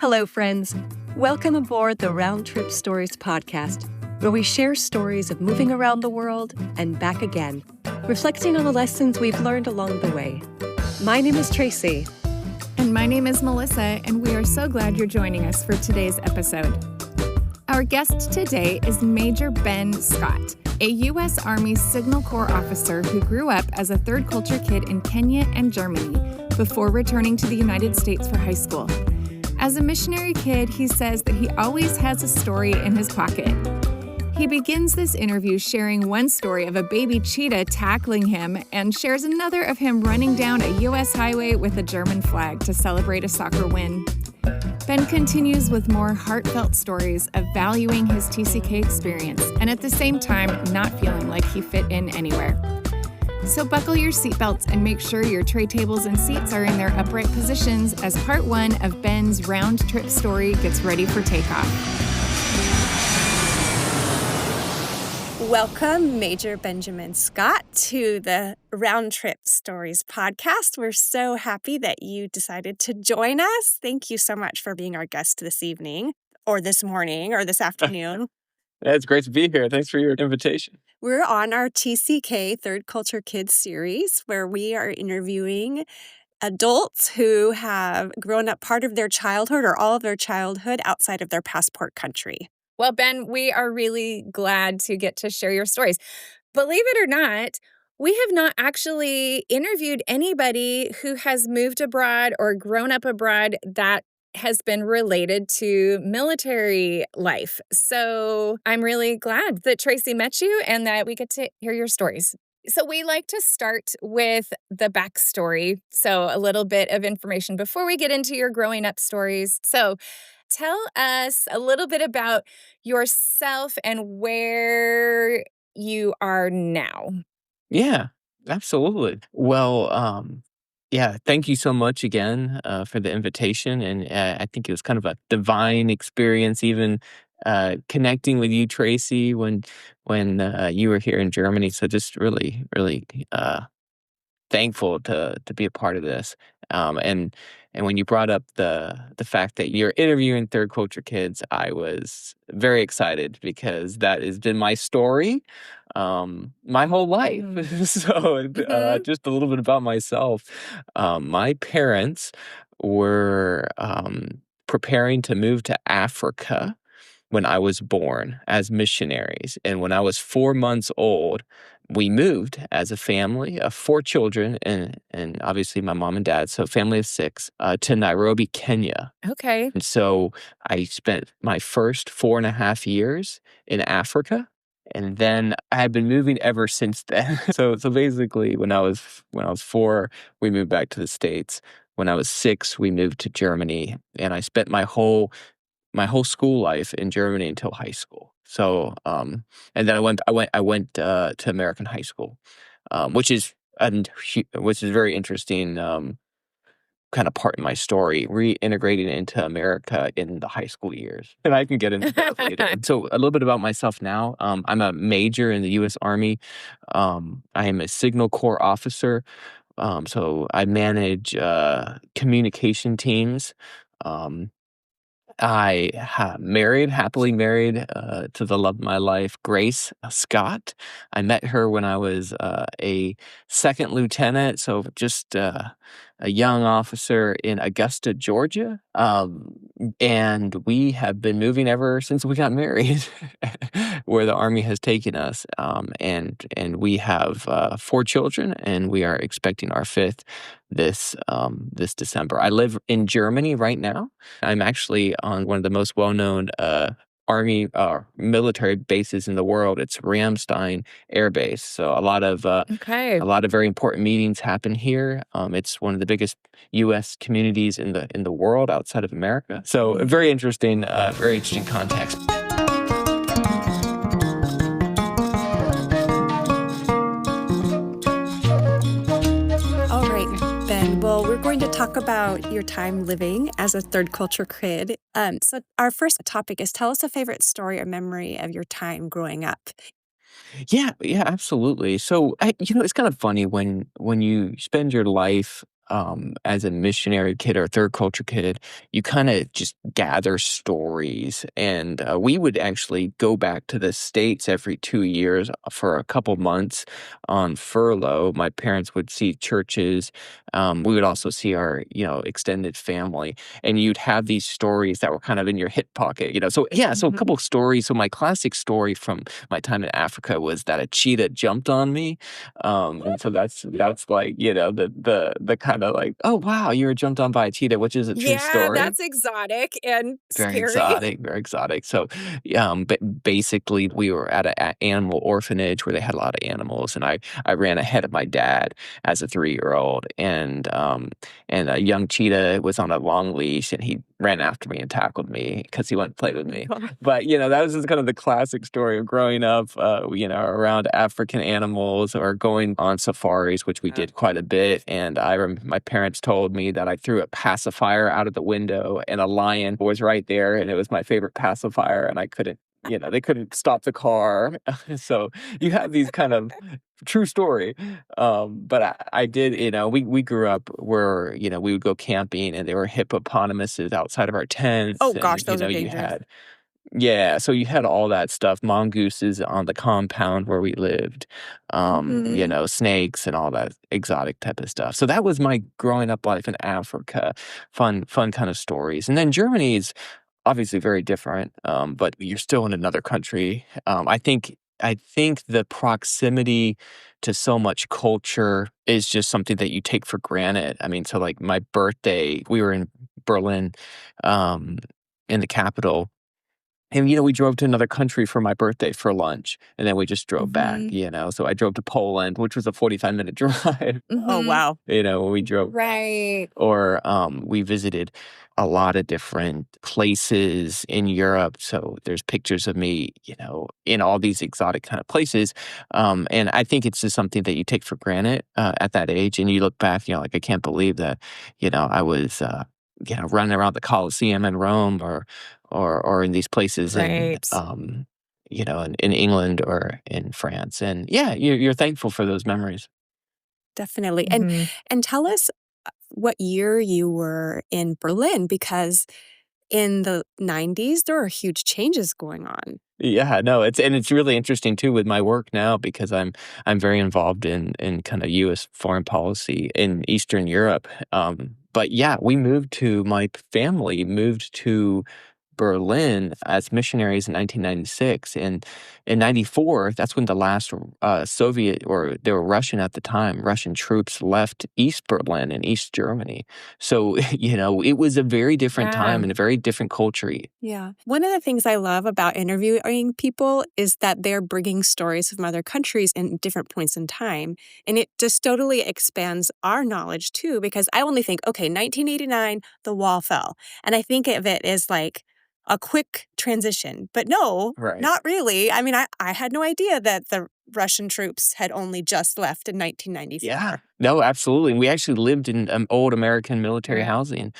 Hello, friends. Welcome aboard the Round Trip Stories podcast, where we share stories of moving around the world and back again, reflecting on the lessons we've learned along the way. My name is Tracy. And my name is Melissa, and we are so glad you're joining us for today's episode. Our guest today is Major Ben Scott, a U.S. Army Signal Corps officer who grew up as a third culture kid in Kenya and Germany before returning to the United States for high school. As a missionary kid, he says that he always has a story in his pocket. He begins this interview sharing one story of a baby cheetah tackling him and shares another of him running down a U.S. highway with a German flag to celebrate a soccer win. Ben continues with more heartfelt stories of valuing his TCK experience and at the same time not feeling like he fit in anywhere. So buckle your seatbelts and make sure your tray tables and seats are in their upright positions as part one of Ben's round trip story gets ready for takeoff. Welcome, Major Benjamin Scott, to the Round Trip Stories podcast. We're so happy that you decided to join us. Thank you so much for being our guest this evening, or this morning, or this afternoon. It's great to be here. Thanks for your invitation. We're on our TCK, Third Culture Kids series, where we are interviewing adults who have grown up part of their childhood or all of their childhood outside of their passport country. Well, Ben, we are really glad to get to share your stories. Believe it or not, we have not actually interviewed anybody who has moved abroad or grown up abroad that has been related to military life. So I'm really glad that Tracy met you and that we get to hear your stories. So we like to start with the backstory. So a little bit of information before we get into your growing up stories. So tell us a little bit about yourself and where you are now. Yeah, absolutely. Well, yeah, thank you so much again for the invitation. And I think it was kind of a divine experience, even connecting with you, Tracy, when you were here in Germany. So just really, really thankful to be a part of this. And when you brought up the fact that you're interviewing third culture kids, I was very excited because that has been my story my whole life. So just a little bit about myself. My parents were preparing to move to Africa when I was born as missionaries. And when I was 4 months old, we moved as a family of 4 children and obviously my mom and dad, so a family of 6, to Nairobi, Kenya. Okay. And so I spent my first 4.5 years in Africa. And then I have been moving ever since then. So basically when I was 4, we moved back to the States. When I was 6, we moved to Germany. And I spent my whole school life in Germany until high school. So, and then I went to American high school, which is very interesting, kind of part in my story, reintegrating into America in the high school years. And I can get into that later. So a little bit about myself now. I'm a major in the U.S. Army. I am a Signal Corps officer. So I manage communication teams. I happily married to the love of my life, Grace Scott. I met her when I was a second lieutenant, so just a young officer in Augusta, Georgia. And we have been moving ever since we got married, where the Army has taken us. And we have 4 children, and we are expecting our 5th this December. I live in Germany right now. I'm actually on one of the most well-known Army military bases in the world. It's Ramstein Air Base. So a lot of very important meetings happen here. It's one of the biggest U.S. communities in the world outside of America. So a very interesting context. Well, we're going to talk about your time living as a third culture kid. So our first topic is tell us a favorite story or memory of your time growing up. Yeah, absolutely. So, it's kind of funny when you spend your life as a missionary kid or third culture kid, you kind of just gather stories. And we would actually go back to the States every 2 years for a couple months on furlough. My parents would see churches. We would also see our, extended family. And you'd have these stories that were kind of in your hip pocket. So yeah, so a couple of stories. So my classic story from my time in Africa was that a cheetah jumped on me. And so that's like, the kind of like, oh wow, you were jumped on by a cheetah, which is a true Yeah, story. that's exotic and Very scary. exotic, very exotic. So, but basically, we were at an animal orphanage where they had a lot of animals, and I ran ahead of my dad as a 3-year-old, and a young cheetah was on a long leash, and he ran after me and tackled me because he wanted to play with me. But that was just kind of the classic story of growing up, around African animals or going on safaris, which we did quite a bit. And my parents told me that I threw a pacifier out of the window, and a lion was right there, and it was my favorite pacifier, and I couldn't. They couldn't stop the car. So you have these kind of true story. But I did, we grew up where, we would go camping and there were hippopotamuses outside of our Oh tents. And, gosh, those are you dangerous. had, yeah, so you had all that stuff, mongooses on the compound where we lived, snakes and all that exotic type of stuff. So that was my growing up life in Africa, fun kind of stories. And then Germany is obviously very different, but you're still in another country. I think the proximity to so much culture is just something that you take for granted. I mean, so like my birthday, we were in Berlin, um, in the capital, and, we drove to another country for my birthday for lunch, and then we just drove back, So I drove to Poland, which was a 45-minute drive, Oh wow. when we drove. Right. Or we visited a lot of different places in Europe. So there's pictures of me, in all these exotic kind of places. And I think it's just something that you take for granted at that age. And you look back, like, I can't believe that, I was, running around the Colosseum in Rome or in these places in, Right. in England or in France. And yeah, you're thankful for those memories. Definitely. And tell us what year you were in Berlin, because in the 90s there are huge changes going on. Yeah, no, it's really interesting too with my work now because I'm very involved in kind of U.S. foreign policy in Eastern Europe. But yeah, my family moved to Berlin as missionaries in 1996, and in '94, that's when the last Soviet, or they were Russian at the time, Russian troops left East Berlin and East Germany. So it was a very different time Yeah. and a very different culture. Yeah. One of the things I love about interviewing people is that they're bringing stories from other countries in different points in time. And it just totally expands our knowledge too, because I only think, okay, 1989, the wall fell. And I think of it as like a quick transition. But no, Right. not really. I mean, I had no idea that the Russian troops had only just left in 1994. Yeah. No, absolutely. And we actually lived in old American military Right. housing.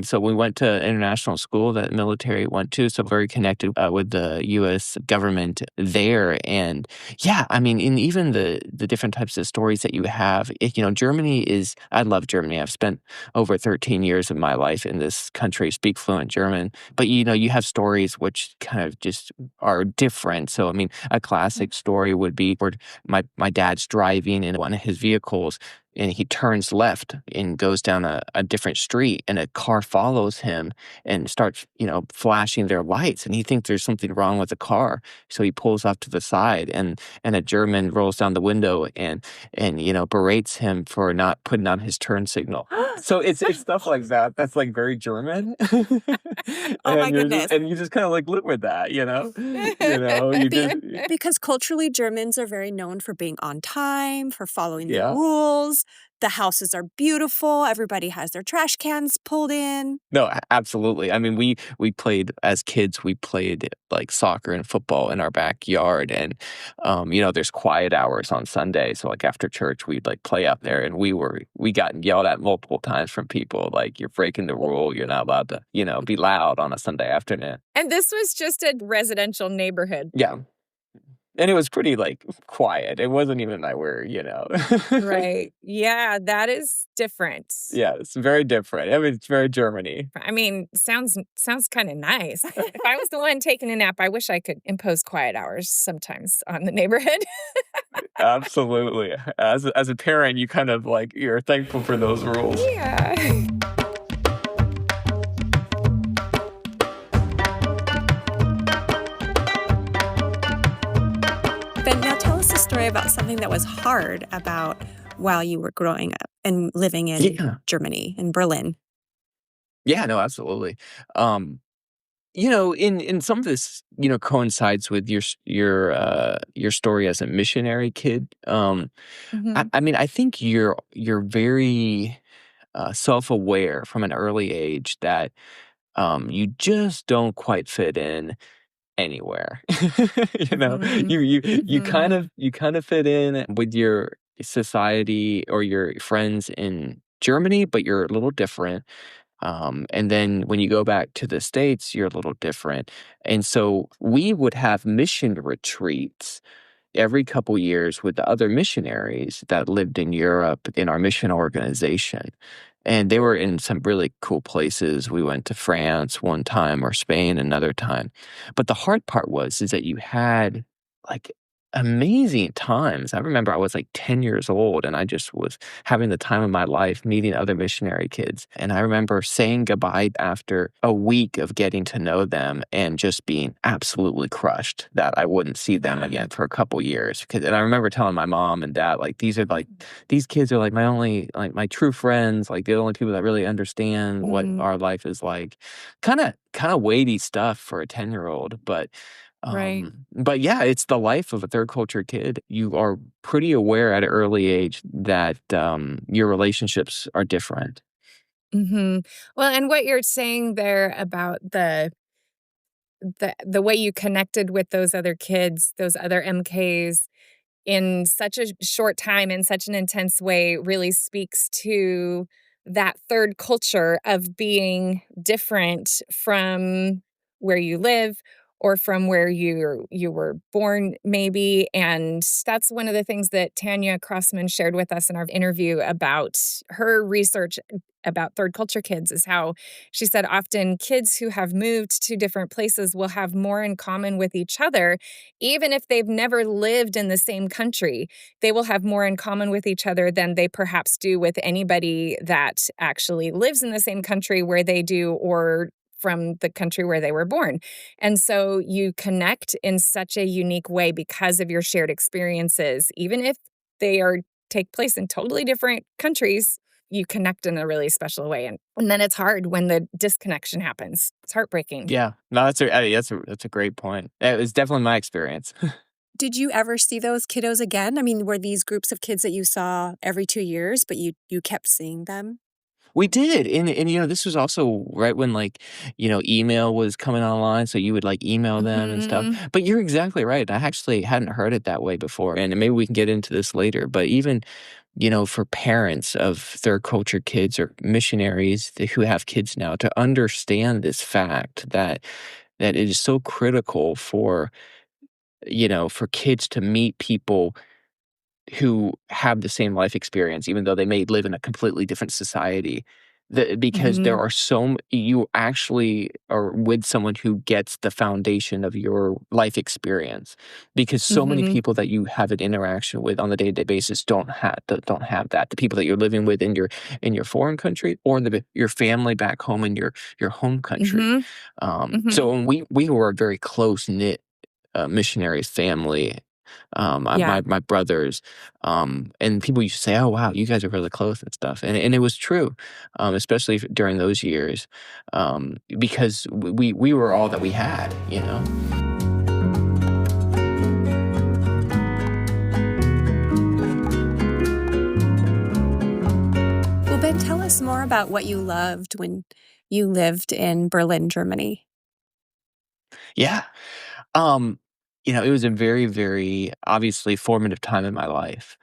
So we went to international school that military went to. So very connected with the U.S. government there. And yeah, I mean, in even the different types of stories that you have, Germany is, I love Germany. I've spent over 13 years of my life in this country, speak fluent German. But, you have stories which kind of just are different. So, I mean, a classic story would be where my dad's driving in one of his vehicles, and he turns left and goes down a different street, and a car follows him and starts, flashing their lights, and he thinks there's something wrong with the car. So he pulls off to the side, and a German rolls down the window and berates him for not putting on his turn signal. So it's stuff like that. That's like very German. Oh my And goodness. you just kind of like live with that, Because culturally, Germans are very known for being on time, for following the Yeah. rules. The houses are beautiful. Everybody has their trash cans pulled in. No, absolutely. I mean, we played as kids. We played like soccer and football in our backyard, and there's quiet hours on Sunday. So like after church, we'd like play out there, and we got yelled at multiple times from people like, "You're breaking the rule. You're not allowed to be loud on a Sunday afternoon." And this was just a residential neighborhood. Yeah. And it was pretty, like, quiet. It wasn't even like we're. Right. Yeah, that is different. Yeah, it's very different. I mean, it's very Germany. I mean, sounds kinda nice. If I was the one taking a nap, I wish I could impose quiet hours sometimes on the neighborhood. Absolutely. As a parent, you kind of, like, you're thankful for those rules. Yeah. But now tell us a story about something that was hard about while you were growing up and living in Yeah. Germany, in Berlin. Yeah, no, absolutely. Um, in some of this, coincides with your story as a missionary kid. Mhm. I mean, I think you're very, self-aware from an early age that, you just don't quite fit in anywhere. You know? Mhm. You kind Mhm. of you kind of fit in with your society or your friends in Germany, but you're a little different. And then when you go back to the States, you're a little different. And so we would have mission retreats every couple years with the other missionaries that lived in Europe in our mission organization. And they were in some really cool places. We went to France one time or Spain another time. But the hard part was is that you had like amazing times. I remember I was like 10 years old and I just was having the time of my life meeting other missionary kids. And I remember saying goodbye after a week of getting to know them and just being absolutely crushed that I wouldn't see them again for a couple years. And I remember telling my mom and dad, like, these kids are like my only, like my true friends, like the only people that really understand what Mm, our life is like. Kind of weighty stuff for a 10-year-old, right. but yeah, it's the life of a third culture kid. You are pretty aware at an early age that your relationships are different. Mhm. Well, and what you're saying there about the way you connected with those other kids, those other MKs in such a short time, in such an intense way, really speaks to that third culture of being different from where you live or from where you were born maybe. And that's one of the things that Tanya Crossman shared with us in our interview about her research about third culture kids, is how she said often kids who have moved to different places will have more in common with each other. Even if they've never lived in the same country, they will have more in common with each other than they perhaps do with anybody that actually lives in the same country where they do, or from the country where they were born. And so you connect in such a unique way because of your shared experiences, even if they are take place in totally different countries. You connect in a really special way. And then it's hard when the disconnection happens. It's heartbreaking. Yeah, no, that's a great point. It was definitely my experience. Did you ever see those kiddos again? I mean, were these groups of kids that you saw every 2 years, but you kept seeing them? We did, and this was also right when, like, email was coming online, so you would, like, email them and stuff, Mhm. but you're exactly right, I actually hadn't heard it that way before, and maybe we can get into this later, but even, for parents of third culture kids or missionaries who have kids now to understand this fact that it is so critical for kids to meet people who have the same life experience, even though they may live in a completely different society. Because there Mhm. are you actually are with someone who gets the foundation of your life experience. Because so many Mhm. people that you have an interaction with on the day-to-day basis don't have that. The people that you're living with in your foreign country or your family back home in your home country. Mhm. So Mhm. when we were a very close knit missionary family. Yeah. My brothers, and people used to say, "Oh, wow, you guys are really close and stuff," and it was true, especially during those years, because we were all that we had. Well, Ben, tell us more about what you loved when you lived in Berlin, Germany. Yeah, it was a very, very obviously formative time in my life.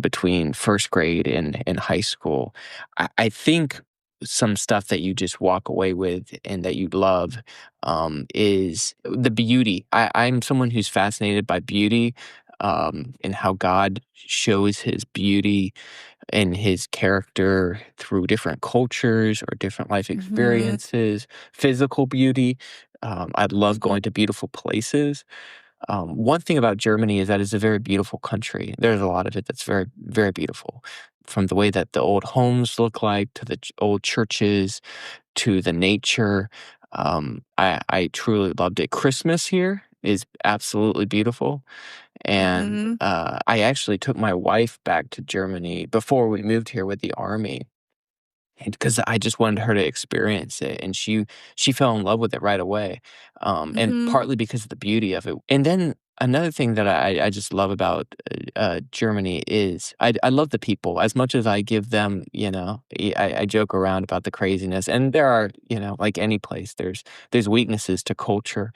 Between first grade and high school, I think. some stuff that you just walk away with and that you love is the beauty. I'm someone who's fascinated by beauty and how God shows his beauty and his character through different cultures or different life Mm-hmm. experiences, physical beauty. I love Mm-hmm. going to beautiful places. One thing about Germany is that it's a very beautiful country. There's a lot of it that's very, very beautiful. From the way that the old homes look like to the old churches to the nature. I truly loved it. Christmas here is absolutely beautiful. And Mm-hmm. I actually took my wife back to Germany before we moved here with the army because I just wanted her to experience it, and she fell in love with it right away, and Mm-hmm. partly because of the beauty of it. And then another thing that I just love about Germany is I love the people as much as I give them. I joke around about the craziness, and there are like any place there's weaknesses to culture,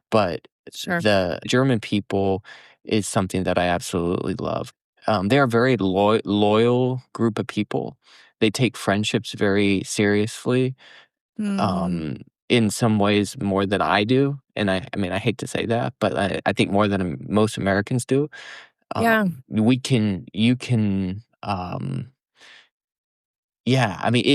but Sure. the German people is something that I absolutely love. They are a very loyal group of people. They take friendships very seriously, Mm. in some ways more than I do. And I mean, I hate to say that, but I think more than most Americans do. Yeah. You can, yeah, I mean,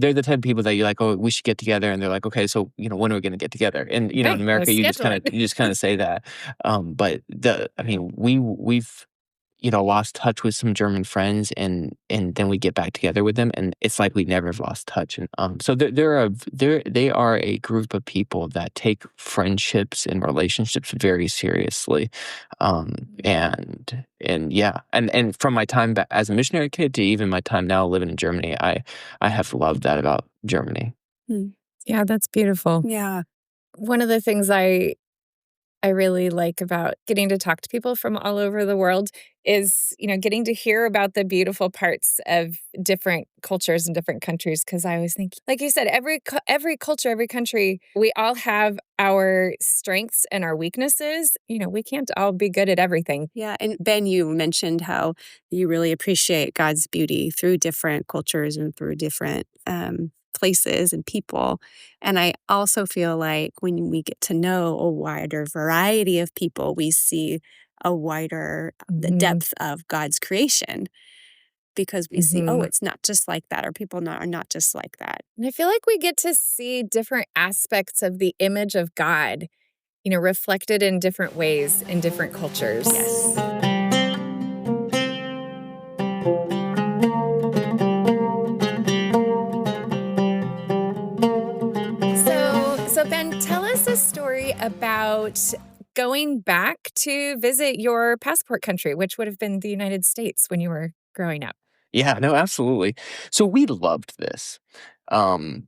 they're the type of people that you're like, oh, we should get together, and they're like, okay, so when are we going to get together? And in Okay, America, let's schedule it. you just kind of say that, but I mean, we've lost touch with some German friends, and then we get back together with them, and it's like we never have lost touch. And so they are a group of people that take friendships and relationships very seriously, and yeah, and from my time back as a missionary kid to even my time now living in Germany, I have loved that about Germany. Mm. Yeah, that's beautiful. Yeah. One of the things I really like about getting to talk to people from all over the world is, getting to hear about the beautiful parts of different cultures and different countries. Because I always think, like you said, every culture, every country, we all have our strengths and our weaknesses. We can't all be good at everything. Yeah. And Ben, you mentioned how you really appreciate God's beauty through different cultures and through different places and people. And I also feel like when we get to know a wider variety of people, we see a wider the Mhm. depth of God's creation because we see, oh, Mhm. it's not just like that, or people are not just like that. And I feel like we get to see different aspects of the image of God, reflected in different ways in different cultures. Yes. So Ben, tell us a story about going back to visit your passport country, which would have been the United States when you were growing up. Yeah, no, absolutely. So we loved this.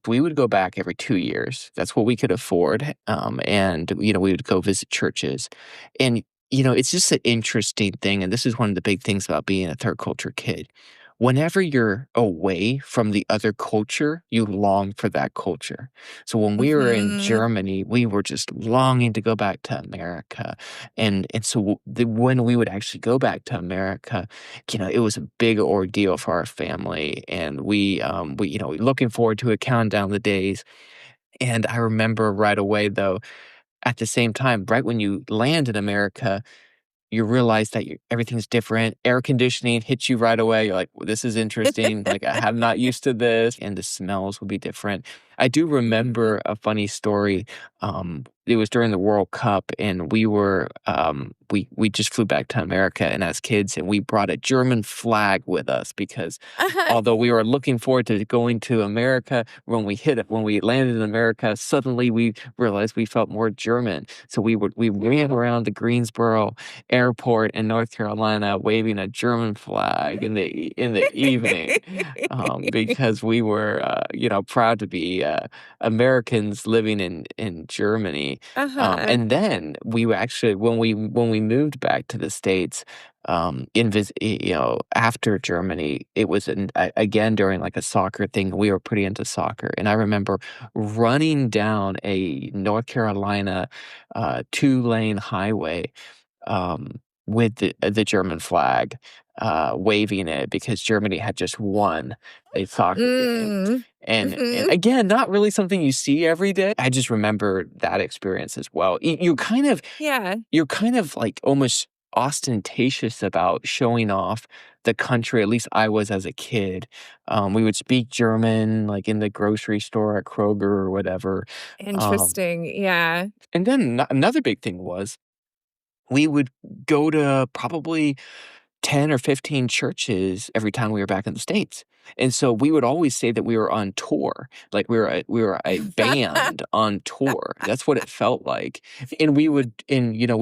We would go back every 2 years. That's what we could afford. And we would go visit churches. And it's just an interesting thing. And this is one of the big things about being a third culture kid. Whenever you're away from the other culture, you long for that culture. So when we were in Mhm. Germany, we were just longing to go back to America. And so when we would actually go back to America, it was a big ordeal for our family, and we looking forward to it, counting down the days. And I remember right away, though, at the same time, right when you land in America, you realize that everything's different. Air conditioning hits you right away. You're like, well, this is interesting. Like, I'm not used to this. And the smells will be different. I do remember a funny story. It was during the World Cup, and we just flew back to America, and as kids, and we brought a German flag with us because Uh-huh. although we were looking forward to going to America, when we landed in America, suddenly we realized we felt more German. So we ran around the Greensboro airport in North Carolina waving a German flag in the evening, because we were proud to be Americans living in Germany. Uh-huh. And then we were actually when we moved back to the States, after Germany, it was again during like a soccer thing. We were pretty into soccer, and I remember running down a North Carolina 2-lane highway, with the German flag. waving it because Germany had just won a soccer game. Mm. And Mhm. again, not really something you see every day. I just remember that experience as well. Yeah. You're kind of like almost ostentatious about showing off the country. At least I was as a kid. We would speak German, like in the grocery store at Kroger or whatever. Um, Interesting. Yeah. and then another big thing was we would go to probably 10 or 15 churches every time we were back in the States. And so we would always say that we were on tour, like we were a band on tour. That's what it felt like. And we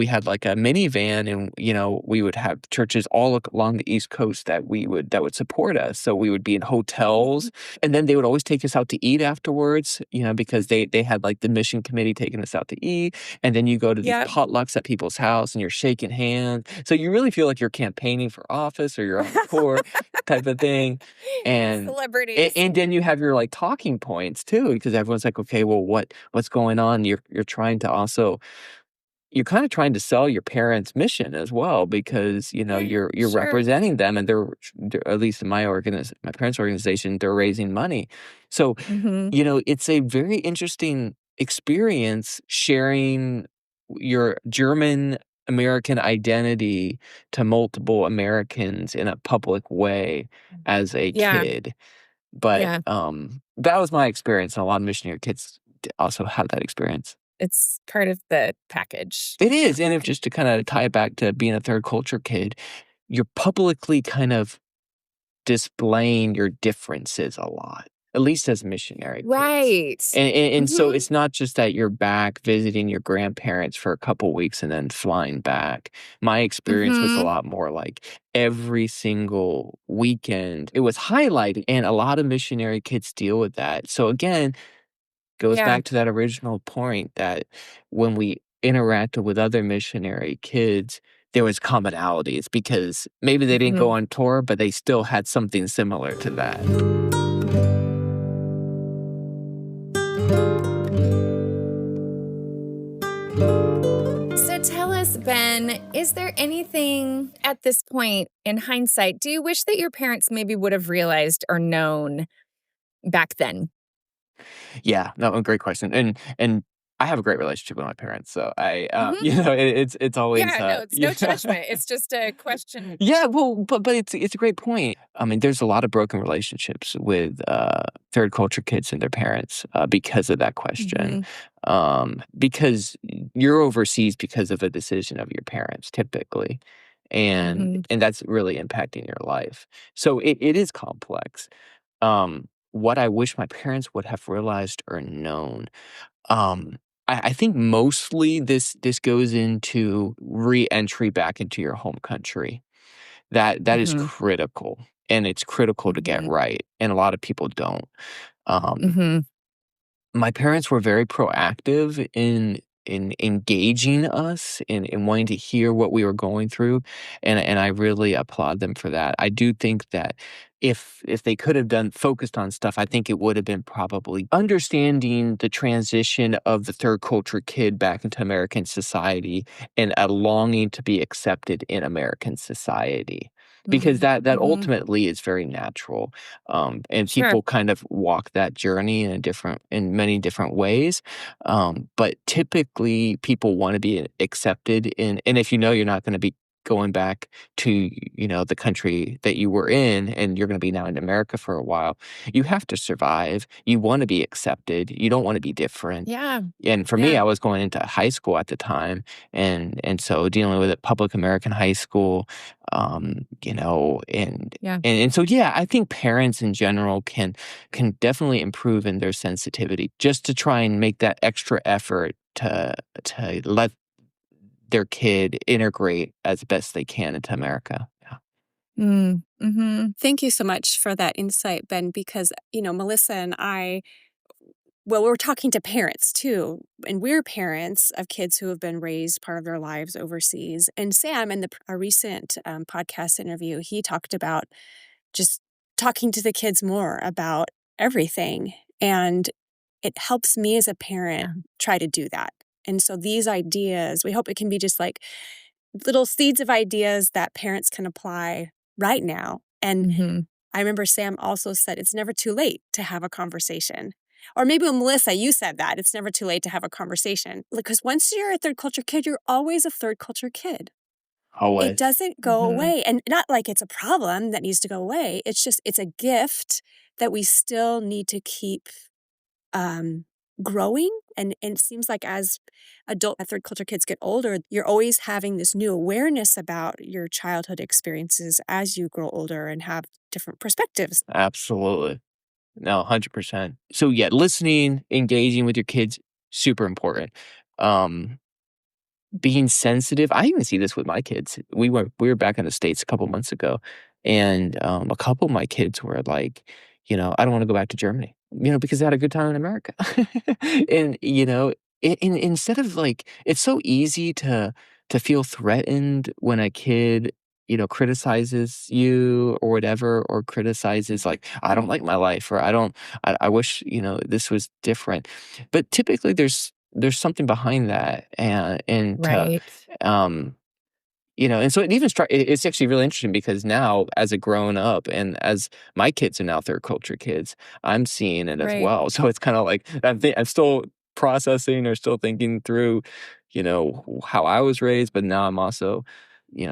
had like a minivan and we would have churches all along the East Coast that would support us. So we would be in hotels and then they would always take us out to eat afterwards, because they had like the mission committee taking us out to eat. And then you go to these Yep. potlucks at people's house and you're shaking hands. So you really feel like you're campaiigning for office or you're on tour type of thing. And Celebrities. and then you have your like talking points too, because everyone's like, okay, well, what's going on? You're trying to also you're kind of trying to sell your parents' mission as well because you're Sure. representing them and they're at least in my parents' organization, they're raising money. So Mhm. it's a very interesting experience sharing your German American identity to multiple Americans in a public way as a Yeah. kid. But, Yeah. that was my experience, and a lot of missionary kids also have that experience. It's part of the package. It is, and if just to kinda tie it back to being a third culture kid, you're publicly kind of displaying your differences a lot, at least as missionary kids. Right. And so Mhm. it's not just that you're back visiting your grandparents for a couple weeks and then flying back. My experience was a Mhm. lot more like every single weekend, it was highlighted, and a lot of missionary kids deal with that. So again, goes Yeah. back to that original point that when we interacted with other missionary kids, there was commonalities because maybe they didn't go Mhm. on tour, but they still had something similar to that. So tell us, Ben, is there anything at this point in hindsight, do you wish that your parents maybe would have realized or known back then? Yeah, no, a great question, and I have a great relationship with my parents, so Mhm. it's always, Yeah, no, it's no yeah. judgment. It's just a question. Yeah, well, but it's a great point. I mean, there's a lot of broken relationships with, third culture kids and their parents, because of that question. Mhm. Because you're overseas because of a decision of your parents typically, and Mhm. and that's really impacting your life. So it is complex. What I wish my parents would have realized or known, um, I think mostly this goes into re-entry back into your home country. That is Mhm. critical, and it's critical to get Mhm. right, and a lot of people don't. Um, Mhm. my parents were very proactive in engaging us in wanting to hear what we were going through, and I really applaud them for that. I do think that if they could have done focused on stuff, I think it would have been probably understanding the transition of the third culture kid back into American society and a longing to be accepted in American society. Because Mhm. that Mhm. ultimately is very natural, and Sure. people kind of walk that journey in many different ways. But typically, people want to be accepted and if you're not going to be going back to the country that you were in, and you're going to be now in America for a while, you have to survive. You want to be accepted. You don't want to be different. Yeah. And for me, Yeah. I was going into high school at the time, and so dealing with a public American high school, and Yeah. and so, yeah, I think parents in general can definitely improve in their sensitivity just to try and make that extra effort to let their kid integrate as best they can into America. Yeah. Mm. Mhm. Thank you so much for that insight, Ben, because, Melissa and I, well, we're talking to parents too, and we're parents of kids who have been raised part of their lives overseas. And Sam, in a recent podcast interview, he talked about just talking to the kids more about everything. And it helps me as a parent Yeah. try to do that. And so these ideas, we hope it can be just like little seeds of ideas that parents can apply right now. And Mhm. I remember Sam also said it's never too late to have a conversation. Or maybe Melissa, you said that it's never too late to have a conversation. Because once you're a third culture kid, you're always a third culture kid. It Always. doesn't go Mhm. away. And not like it's a problem that needs to go away. It's just, it's a gift that we still need to keep um, growing. And it seems like as adult third culture kids get older, you're always having this new awareness about your childhood experiences as you grow older and have different perspectives. Absolutely. No, 100%. So, yeah, listening, engaging with your kids, super important. Um, Being sensitive, I even see this with my kids. We were back in the States a couple months ago, and, a couple of my kids were like, "I don't wanna go back to Germany," because they had a good time in America. And, instead of, like, it's so easy to feel threatened when a kid, criticizes you or whatever, or criticizes, like, "I don't like my life," or I wish, this was different." But typically, there's something behind that, and to, Right. um, and so it even it's actually really interesting because now, as a grown up, and as my kids are now third culture kids, I'm seeing it as Right. well. So it's kind of like I'm still processing or still thinking through, how I was raised, but now I'm also,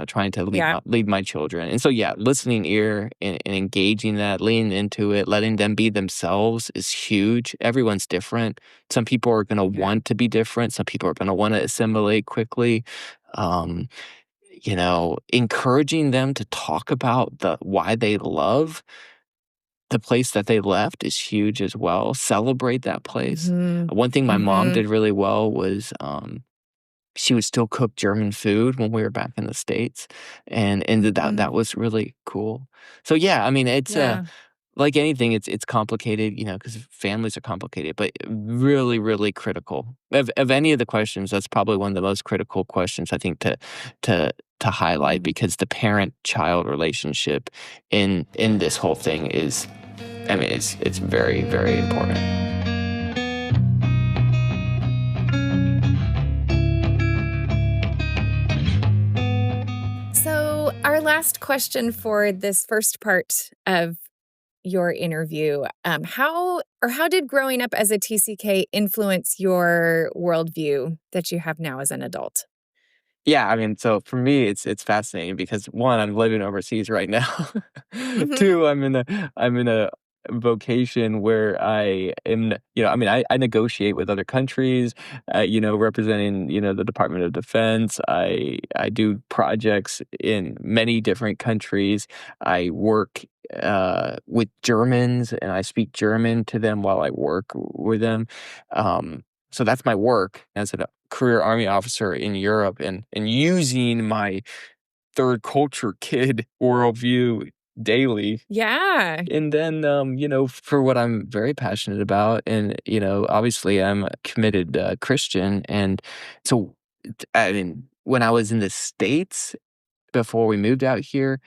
trying to Yeah. lead my children. And so, yeah, listening ear, and engaging that, leaning into it, letting them be themselves is huge. Everyone's different. Some people are going to Yeah. want to be different. Some people are going to want to assimilate quickly. Um, Encouraging them to talk about why they love the place that they left is huge as well. Celebrate that place. Mhm. One thing my mom Mhm. did really well was, she would still cook German food when we were back in the States, and that Mm. was really cool. So, yeah, I mean, it's, Yeah. like anything, it's complicated, because families are complicated, but really, really critical. Of any of the questions, that's probably one of the most critical questions, I think, to to highlight, because the parent-child relationship in this whole thing is, I mean, it's very, very important. So, our last question for this first part of your interview, how did growing up as a TCK influence your worldview that you have now as an adult? Yeah, I mean, so for me, it's fascinating because, 1, I'm living overseas right now. Mhm. 2, I'm in a vocation where I am, I mean, I negotiate with other countries, representing, the Department of Defense. I do projects in many different countries. I work, with Germans, and I speak German to them while I work with them. So that's my work as a career Army officer in Europe, and using my third culture kid worldview daily. Yeah. And then, for what I'm very passionate about, and, obviously I'm a committed, Christian. And so, I mean, when I was in the States before we moved out here,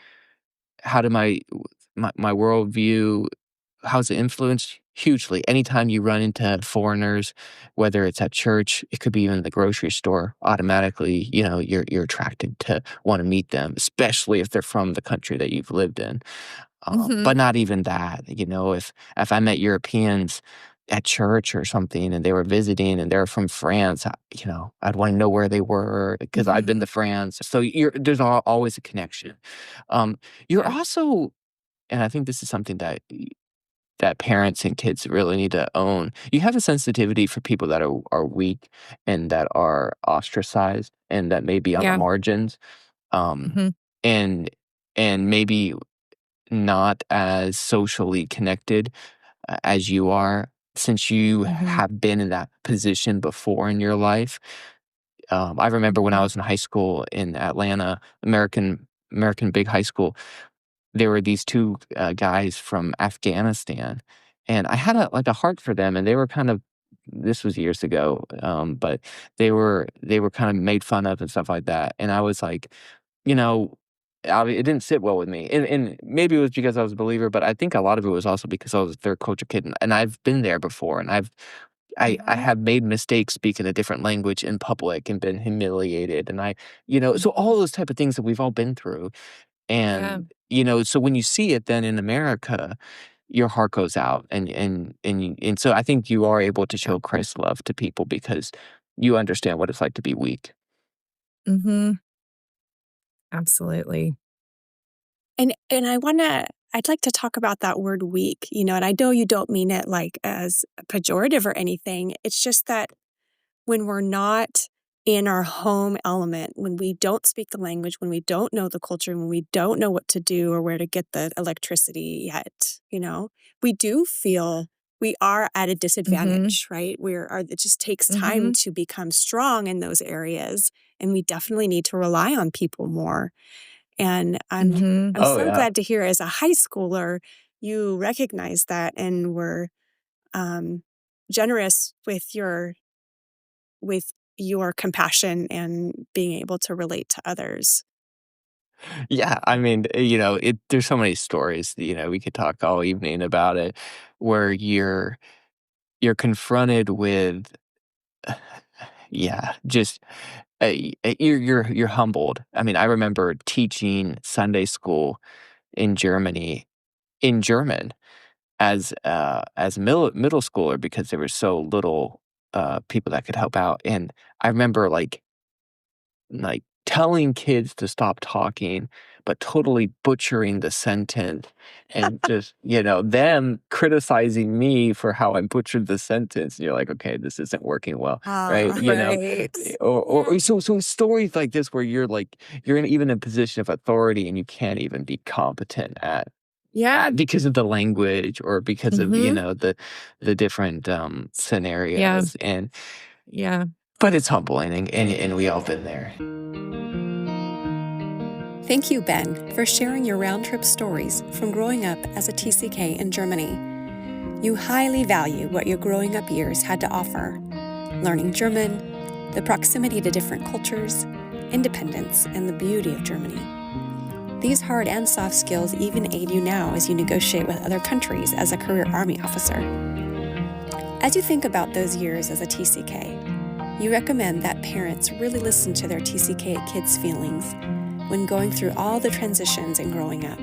how did my worldview, how's it influenced? Hugely. Anytime you run into foreigners, whether it's at church, it could be even the grocery store, automatically, you're attracted to want to meet them, especially if they're from the country that you've lived in. Mhm. But not even that, if I met Europeans at church or something, and they were visiting and they're from France, I'd want to know where they were because I've been to France. So there's always a connection. You're Yeah. also, and I think this is something that parents and kids really need to own. You have a sensitivity for people that are weak and that are ostracized and that may be on the Yeah. margins, um, Mhm. and and maybe not as socially connected, as you are, since you Mhm. have been in that position before in your life. I remember when I Mhm. was in high school in Atlanta, American big high school, there were these 2, guys from Afghanistan, and I had a heart for them, and they were kind of, this was years ago, but they were kind of made fun of and stuff like that, and I was like, you know, it didn't sit well with me, and maybe it was because I was a believer, but I think a lot of it was also because I was a third culture kid, and I've been there before, and I Mhm. have made mistakes speaking a different language in public and been humiliated, and so all those type of things that we've all been through, and Yeah. so when you see it then in America, your heart goes out, and so I think you are able to show Christ's love to people because you understand what it's like to be weak. Mm-hmm. Absolutely. And I'd like to talk about that word weak, and I know you don't mean it like as pejorative or anything. It's just that when we're not in our home element, when we don't speak the language, when we don't know the culture, when we don't know what to do or where to get the electricity yet, we do feel we are at a Mm-hmm. disadvantage, right? It just takes time Mm-hmm. to become strong in those areas, and we definitely need to rely on people more. And Mm-hmm. I'm Oh so yeah. glad to hear as a high schooler, you recognize that and were um, generous with your compassion and being able to relate to others. Yeah, I mean, there's so many stories, we could talk all evening about it, where you're confronted with, yeah, just you're humbled. I mean, I remember teaching Sunday school in Germany in German as middle schooler because there were so little people that could help out, and I remember like telling kids to stop talking, but totally butchering the sentence and just, them criticizing me for how I butchered the sentence. You're like, okay, this isn't working well, right? Ah, Right. Or so stories like this where you're in even a position of authority and you can't even be competent Yeah. because of the language or because of, Mm-hmm. the different Yeah. scenarios. Yeah. But it's humbling, and we all been there. thank you, Ben, for sharing your round trip stories from growing up as a TCK in Germany. You highly value what your growing up years had to offer: learning German, the proximity to different cultures, independence, and the beauty of Germany. These hard and soft skills even aid you now as you negotiate with other countries as a career Army officer. As you think about those years as a TCK, you recommend that parents really listen to their TCK kids' feelings when going through all the transitions and growing up,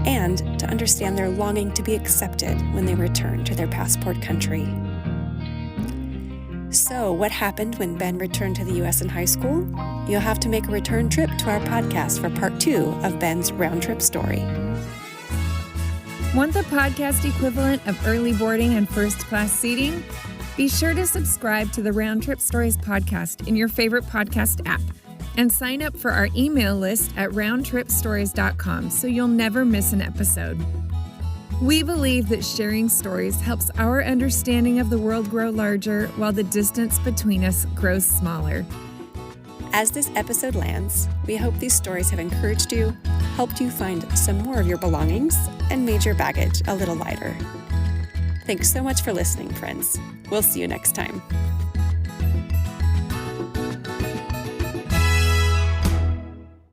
and to understand their longing to be accepted when they return to their passport country. So, what happened when Ben returned to the U.S. in high school? You'll have to make a return trip to our podcast for part 2 of Ben's round trip story. Want the podcast equivalent of early boarding and first class seating? Be sure to subscribe to the Round Trip Stories podcast in your favorite podcast app and sign up for our email list at roundtripstories.com so you'll never miss an episode. We believe that sharing stories helps our understanding of the world grow larger while the distance between us grows smaller. As this episode lands, we hope these stories have encouraged you, helped you find some more of your belongings, and made your baggage a little lighter. Thanks so much for listening, friends. We'll see you next time.